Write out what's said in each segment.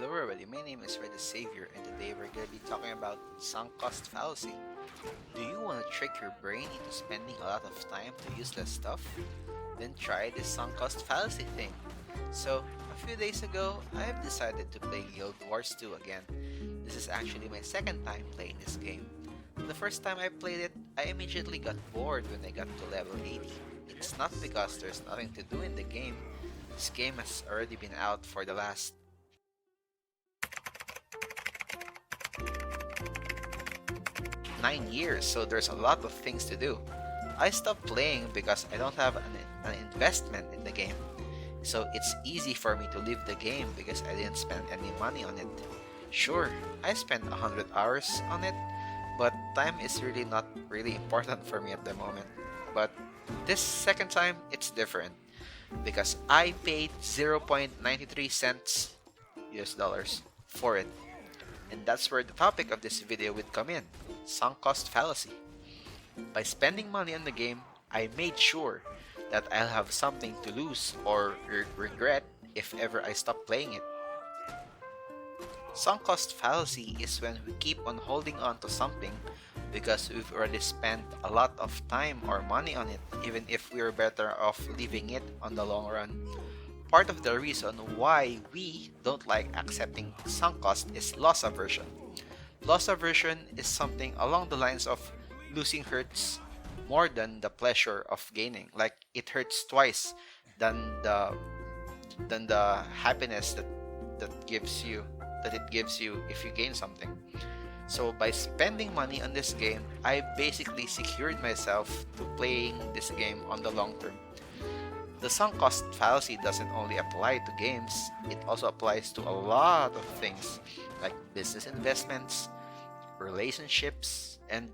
Hello everybody, my name is Red the Savior and today we're going to be talking about sunk cost fallacy. Do you want to trick your brain into spending a lot of time to useless stuff? Then try this sunk cost fallacy thing. So, a few days ago, I have decided to play Guild Wars 2 again. This is actually my second time playing this game. The first time I played it, I immediately got bored when I got to level 80. It's not because there's nothing to do in the game. This game has already been out for the last 9 years, so there's a lot of things to do. I stopped playing because I don't have an investment in the game. So it's easy for me to leave the game because I didn't spend any money on it. Sure, I spent 100 hours on it, but time is really not really important for me at the moment. But this second time, it's different because I paid 0.93 cents US dollars for it. And that's where the topic of this video would come in, sunk cost fallacy. By spending money on the game, I made sure that I'll have something to lose or regret if ever I stop playing it. Sunk cost fallacy is when we keep on holding on to something because we've already spent a lot of time or money on it, even if we're better off leaving it on the long run. Part of the reason why we don't like accepting sunk cost is loss aversion. Loss aversion is something along the lines of losing hurts more than the pleasure of gaining. Like it hurts twice than the happiness that it gives you if you gain something. So by spending money on this game, I basically secured myself to playing this game on the long term. The sunk cost fallacy doesn't only apply to games, it also applies to a lot of things like business investments, relationships, and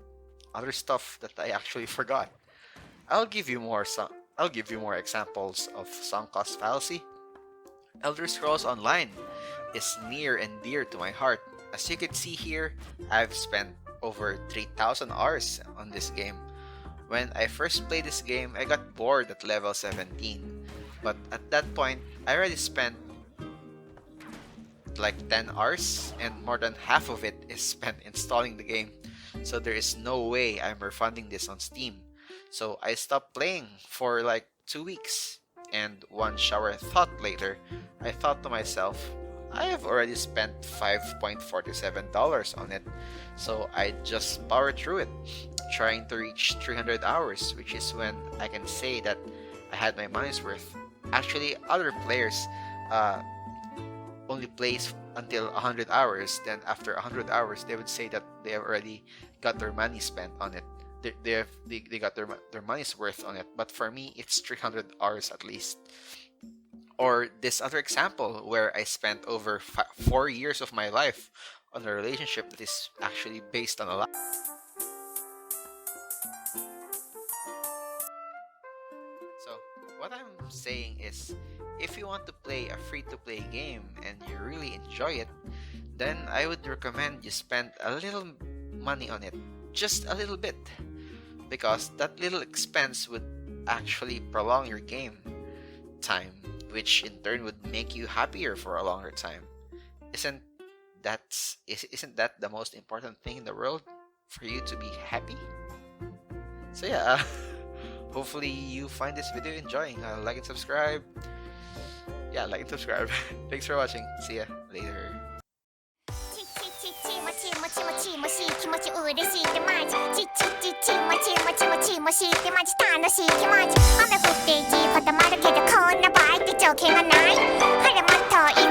other stuff that I actually forgot. I'll give you more examples of sunk cost fallacy. Elder Scrolls Online is near and dear to my heart. As you can see here, I've spent over 3,000 hours on this game. When I first played this game, I got bored at level 17. But at that point, I already spent like 10 hours and more than half of it is spent installing the game. So there is no way I'm refunding this on Steam. So I stopped playing for like 2 weeks. And one shower thought later, I thought to myself, I have already spent $5.47 on it. So I just powered through it, trying to reach 300 hours, which is when I can say that I had my money's worth. Actually, other players only plays until 100 hours. Then after 100 hours, they would say that they have already got their money spent on it. They got their money's worth on it. But for me, it's 300 hours at least. Or this other example where I spent over 4 years of my life on a relationship that is actually based on a lie. So what I'm saying is, if you want to play a free-to-play game and you really enjoy it, then I would recommend you spend a little money on it, just a little bit, because that little expense would actually prolong your game time, which in turn would make you happier for a longer time. Isn't that the most important thing in the world, for you to be happy? So yeah, hopefully you find this video enjoying. Like and subscribe. Yeah, like and subscribe. Thanks for watching. See ya later. 雨降っていいこともあるけどこんな場合って条件がないほらもっといい